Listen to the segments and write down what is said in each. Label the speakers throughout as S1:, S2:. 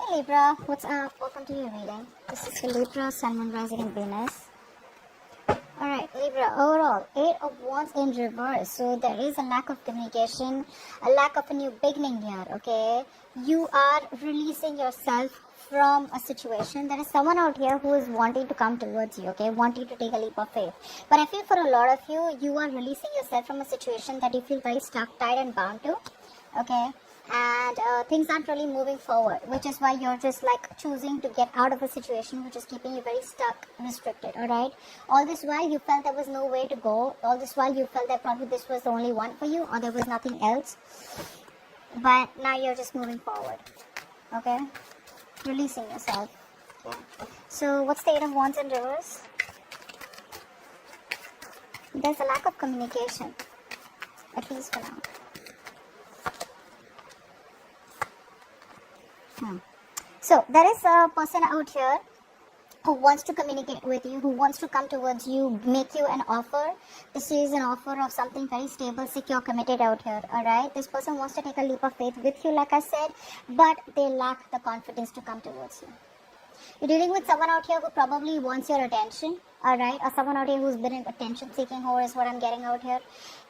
S1: Hey Libra, what's up? Welcome to your reading. This is for Libra, Sun, Moon, Rising, and Venus. Alright, Libra, overall, 8 of Wands in reverse. So there is a lack of communication, a lack of a new beginning here, okay? You are releasing yourself from a situation. There is someone out here who is wanting to come towards you, okay? Wanting to take a leap of faith. But I feel for a lot of you, you are releasing yourself from a situation that you feel very stuck, tied, and bound to, okay? And things aren't really moving forward, which is why you're just like choosing to get out of a situation which is keeping you very stuck, restricted. All right, all this while you felt there was no way to go. All this while you felt that probably this was the only one for you, or there was nothing else. But now you're just moving forward, okay, releasing yourself. Yeah. So what's the 8 of Wands in reverse? There's a lack of communication, at least for now. So there is a person out here who wants to communicate with you, who wants to come towards you, make you an offer. This is an offer of something very stable, secure, committed out here. Alright, this person wants to take a leap of faith with you, like I said, but they lack the confidence to come towards you. You're dealing with someone out here who probably wants your attention, alright, or someone out here who's been an attention-seeking whore is what I'm getting out here.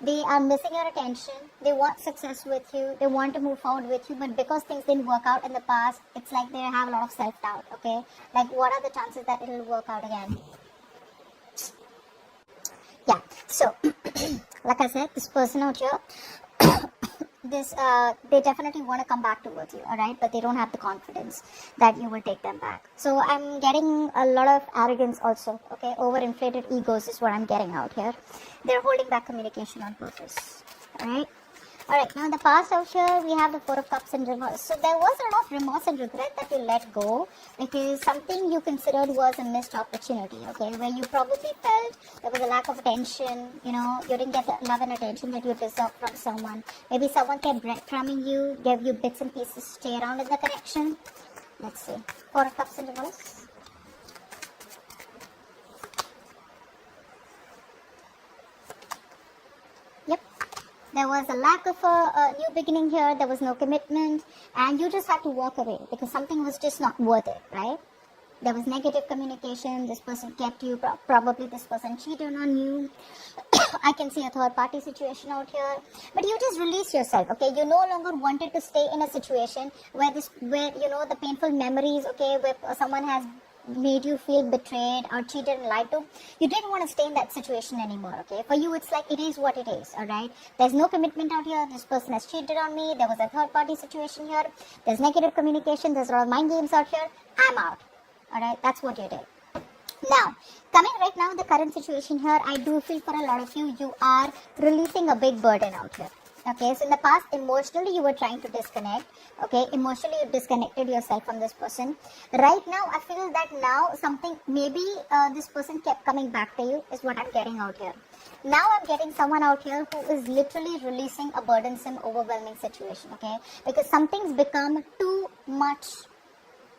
S1: They are missing your attention, they want success with you, they want to move forward with you, but because things didn't work out in the past, it's like they have a lot of self-doubt, okay? Like, what are the chances that it'll work out again? Yeah, so, like I said, this person out here, they definitely want to come back towards you, alright, but they don't have the confidence that you will take them back. So I'm getting a lot of arrogance also, okay, overinflated egos is what I'm getting out here. They're holding back communication on purpose, alright. Alright, now in the past out here, we have the 4 of Cups in reverse. So there was a lot of remorse and regret that you let go because something you considered was a missed opportunity, okay, where you probably felt there was a lack of attention, you know, you didn't get the love and attention that you deserved from someone. Maybe someone kept breadcrumbing you, gave you bits and pieces to stay around in the connection. Let's see. 4 of Cups in reverse. Yep. There was a lack of a new beginning here. There was no commitment. And you just had to walk away because something was just not worth it, right? There was negative communication. This person kept you. Probably this person cheated on you. I can see a third party situation out here. But you just released yourself, okay? You no longer wanted to stay in a situation where you know, the painful memories, okay, where someone has made you feel betrayed or cheated and lied to. You didn't want to stay in that situation anymore, okay? For you, it's like it is what it is, alright? There's no commitment out here. This person has cheated on me. There was a third party situation here. There's negative communication. There's a lot of mind games out here. I'm out, alright? That's what you did. Now, coming right now, the current situation here, I do feel for a lot of you, you are releasing a big burden out here. Okay, so in the past, emotionally, you were trying to disconnect. Okay, emotionally, you disconnected yourself from this person. Right now, I feel that now something, maybe this person kept coming back to you, is what I'm getting out here. Now I'm getting someone out here who is literally releasing a burdensome, overwhelming situation. Okay, because something's become too much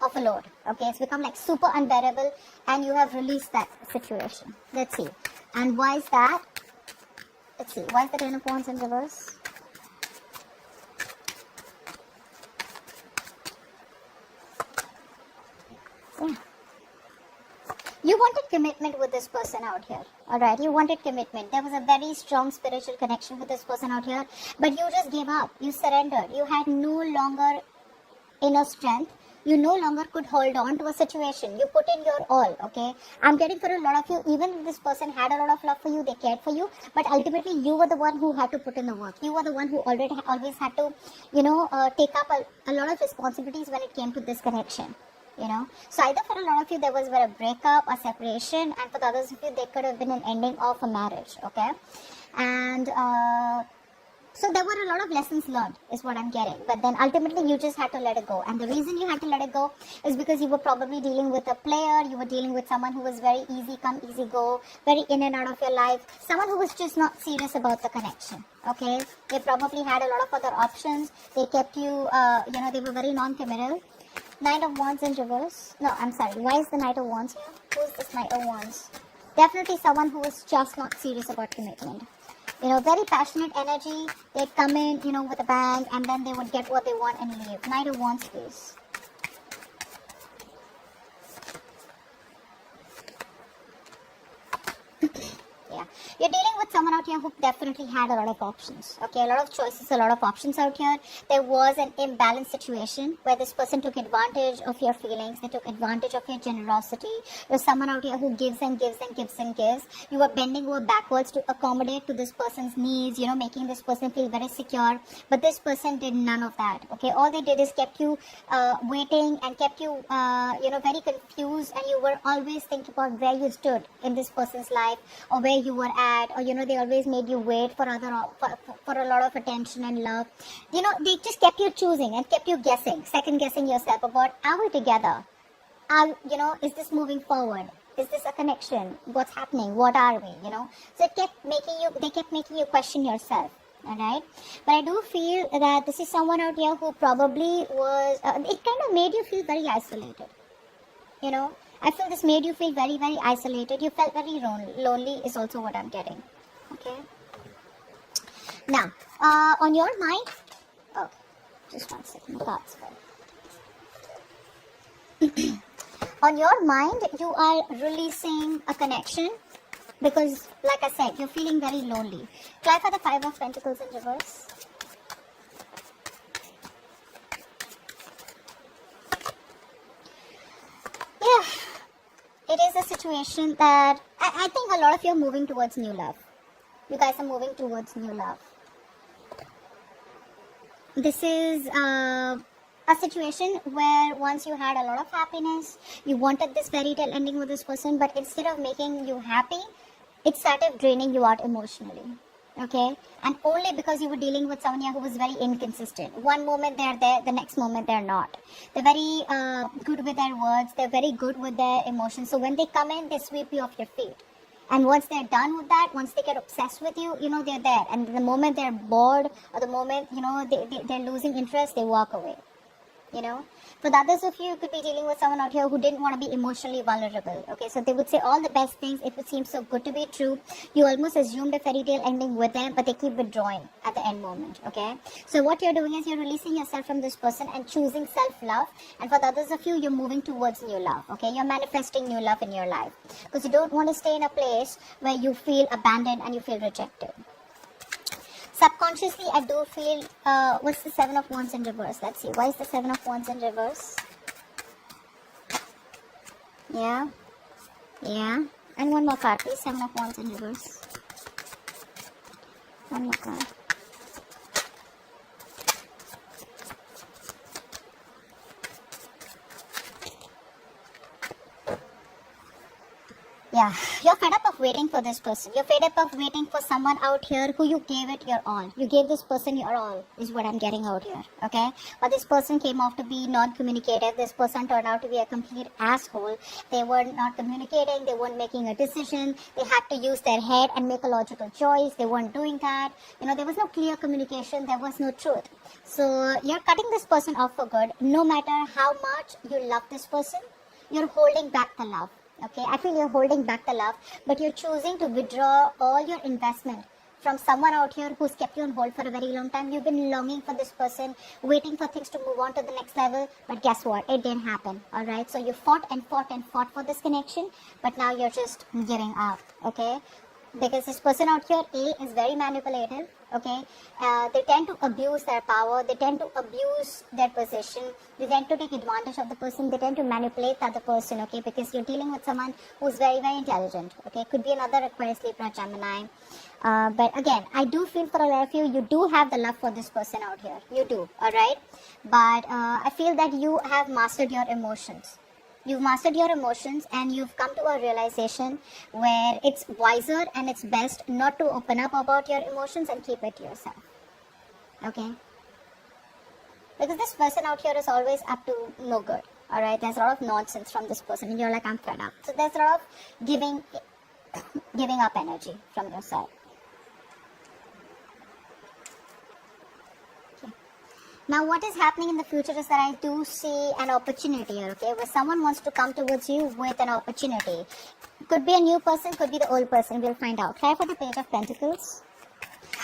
S1: of a load. Okay, it's become like super unbearable, and you have released that situation. Let's see. And why is that? Let's see. Why is the 10 of Wands in reverse? Yeah. You wanted commitment with this person out here. Alright, you wanted commitment. There was a very strong spiritual connection with this person out here, but you just gave up. You surrendered. You had no longer inner strength. You no longer could hold on to a situation. You put in your all, okay? I'm getting for a lot of you, even if this person had a lot of love for you, they cared for you, but ultimately you were the one who had to put in the work. You were the one who always had to, you know, take up a lot of responsibilities when it came to this connection. You know, so either for a lot of you there was a breakup, a separation, and for the others of you there could have been an ending of a marriage, okay? And so there were a lot of lessons learned is what I'm getting, but then ultimately you just had to let it go. And the reason you had to let it go is because you were probably dealing with a player, you were dealing with someone who was very easy come, easy go, very in and out of your life, someone who was just not serious about the connection, okay? They probably had a lot of other options. They kept you, you know, they were very non-committal. Knight of Wands in reverse. No, I'm sorry. Why is the Knight of Wands here? Who is this Knight of Wands? Definitely someone who is just not serious about commitment. You know, very passionate energy. They'd come in, you know, with a bang, and then they would get what they want and leave. Knight of Wands, please. Yeah, you're dealing with someone out here who definitely had a lot of options. Okay, a lot of choices, a lot of options out here. There was an imbalanced situation where this person took advantage of your feelings. They took advantage of your generosity. There's someone out here who gives and gives and gives and gives. You were bending over backwards to accommodate to this person's needs, making this person feel very secure. But this person did none of that. Okay, all they did is kept you waiting and kept you, very confused, and you were always thinking about where you stood in this person's life, or where you were at, or they always made you wait for for a lot of attention and love. They just kept you choosing and kept you guessing, second guessing yourself about, are we together? Is this moving forward? Is this a connection? What's happening? What are we? So they kept making you question yourself. Alright, but I do feel that this is someone out here who probably was, it kind of made you feel very isolated. I feel this made you feel very, very isolated. You felt very lonely is also what I'm getting. Okay. Now, on your mind, okay, just one second, the cards fell. On your mind, you are releasing a connection because, like I said, you're feeling very lonely. Try for the Five of Pentacles in reverse. Yeah. It is a situation that I think a lot of you are moving towards new love. You guys are moving towards new love. This is a situation where once you had a lot of happiness, you wanted this fairy tale ending with this person, but instead of making you happy, it started draining you out emotionally. Okay, and only because you were dealing with someone here who was very inconsistent. One moment they're there, the next moment they're not. They're very good with their words, they're very good with their emotions. So when they come in, they sweep you off your feet. And once they're done with that, once they get obsessed with you, they're there. And the moment they're bored, or the moment, they're losing interest, they walk away. For the others of you, you could be dealing with someone out here who didn't want to be emotionally vulnerable. Okay, so they would say all the best things. It would seem so good to be true. You almost assumed a fairy tale ending with them, but they keep withdrawing at the end moment. Okay, so what you're doing is you're releasing yourself from this person and choosing self-love. And for the others of you, you're moving towards new love. Okay, you're manifesting new love in your life because you don't want to stay in a place where you feel abandoned and you feel rejected. Subconsciously, I do feel, what's the Seven of Wands in reverse? Let's see. Why is the Seven of Wands in reverse? Yeah. Yeah. And one more card, please. Seven of Wands in reverse. One more card. Yeah, you're fed up of waiting for this person. You're fed up of waiting for someone out here who you gave it your all. You gave this person your all, is what I'm getting out here, okay? But this person came off to be non-communicative. This person turned out to be a complete asshole. They were not communicating. They weren't making a decision. They had to use their head and make a logical choice. They weren't doing that. There was no clear communication. There was no truth. So you're cutting this person off for good. No matter how much you love this person, you're holding back the love. Okay, I feel you're holding back the love, but you're choosing to withdraw all your investment from someone out here who's kept you on hold for a very long time. You've been longing for this person, waiting for things to move on to the next level, but guess what? It didn't happen, all right? So you fought and fought and fought for this connection, but now you're just giving up, okay? Because this person out here, A, is very manipulative, okay? They tend to abuse their power. They tend to abuse their position. They tend to take advantage of the person. They tend to manipulate the other person, okay? Because you're dealing with someone who's very, very intelligent, okay? Could be another Aquarius, Libra, Gemini. But again, I do feel for a lot of you, you do have the love for this person out here. You do, all right? But I feel that you have mastered your emotions. You've mastered your emotions and you've come to a realization where it's wiser and it's best not to open up about your emotions and keep it to yourself. Okay? Because this person out here is always up to no good. Alright? There's a lot of nonsense from this person and you're like, I'm fed up. So there's a lot of giving up energy from your side. Now, what is happening in the future is that I do see an opportunity here, okay, where someone wants to come towards you with an opportunity. Could be a new person, could be the old person, we'll find out. Try for the Page of Pentacles.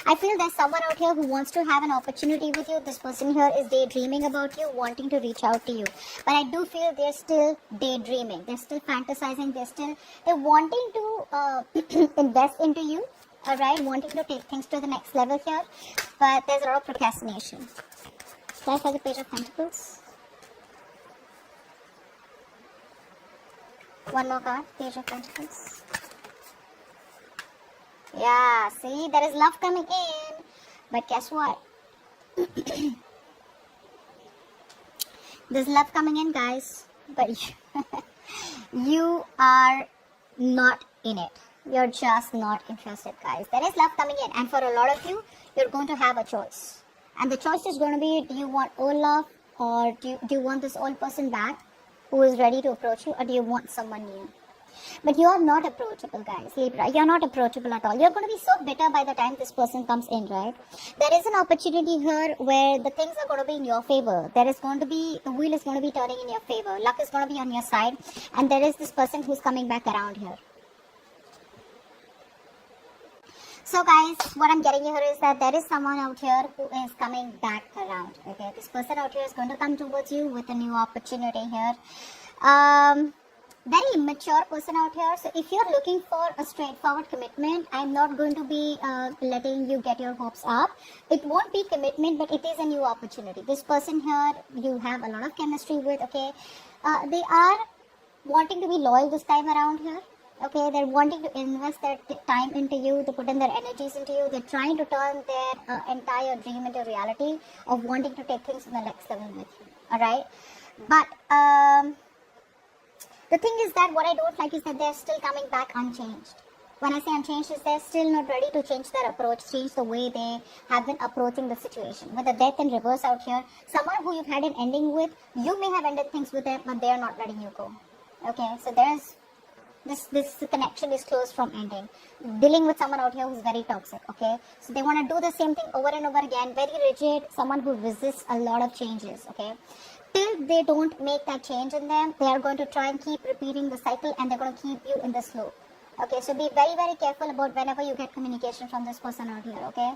S1: I feel there's someone out here who wants to have an opportunity with you. This person here is daydreaming about you, wanting to reach out to you. But I do feel they're still daydreaming. They're still fantasizing. They're wanting to invest into you. Alright, wanting to take things to the next level here. But there's a lot of procrastination. That's like the Page of Pentacles. One more card, Page of Pentacles. Yeah, see, there is love coming in. But guess what? There's love coming in, guys. But you are not in it. You're just not interested, guys. There is love coming in. And for a lot of you, you're going to have a choice. And the choice is going to be, do you want old love? Or do you want this old person back who is ready to approach you? Or do you want someone new? But you are not approachable, guys, Libra. You're not approachable at all. You're going to be so bitter by the time this person comes in, right? There is an opportunity here where the things are going to be in your favor. The wheel is going to be turning in your favor. Luck is going to be on your side. And there is this person who's coming back around here. So guys, what I'm getting here is that there is someone out here who is coming back around. Okay, this person out here is going to come towards you with a new opportunity here. Very immature person out here. So if you're looking for a straightforward commitment, I'm not going to be letting you get your hopes up. It won't be commitment, but it is a new opportunity. This person here, you have a lot of chemistry with. Okay, they are wanting to be loyal this time around here. Okay, they're wanting to invest their time into you, to put in their energies into you. They're trying to turn their entire dream into reality of wanting to take things to the next level with you. Alright? But the thing is that what I don't like is that they're still coming back unchanged. When I say unchanged, is they're still not ready to change their approach, change the way they have been approaching the situation. With the death in reverse out here, someone who you've had an ending with, you may have ended things with them, but they're not letting you go. Okay, so there's this connection is close from ending. Dealing with someone out here who's very toxic, okay? So they want to do the same thing over and over again, very rigid, someone who resists a lot of changes, okay? Till they don't make that change in them, they are going to try and keep repeating the cycle, and they're going to keep you in the slope. Okay, so be very, very careful about whenever you get communication from this person out here, okay?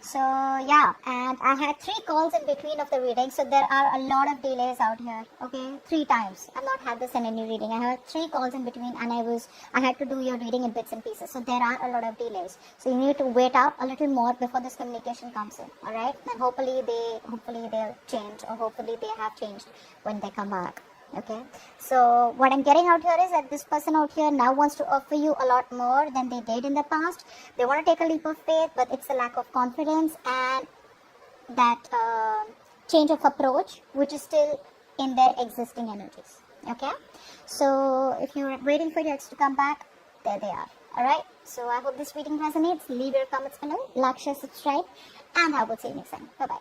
S1: So yeah, and I had 3 calls in between of the reading, so there are a lot of delays out here. Okay, 3 times. I've not had this in any reading. I had 3 calls in between, and I had to do your reading in bits and pieces. So there are a lot of delays. So you need to wait out a little more before this communication comes in. All right, and hopefully they'll change, or hopefully they have changed when they come back. Okay, so what I'm getting out here is that this person out here now wants to offer you a lot more than they did in the past. They want to take a leap of faith, but it's a lack of confidence and that change of approach, which is still in their existing energies. Okay, so if you're waiting for your ex to come back, there they are. Alright, so I hope this reading resonates. Leave your comments below, like, share, subscribe, and I will see you next time. Bye bye.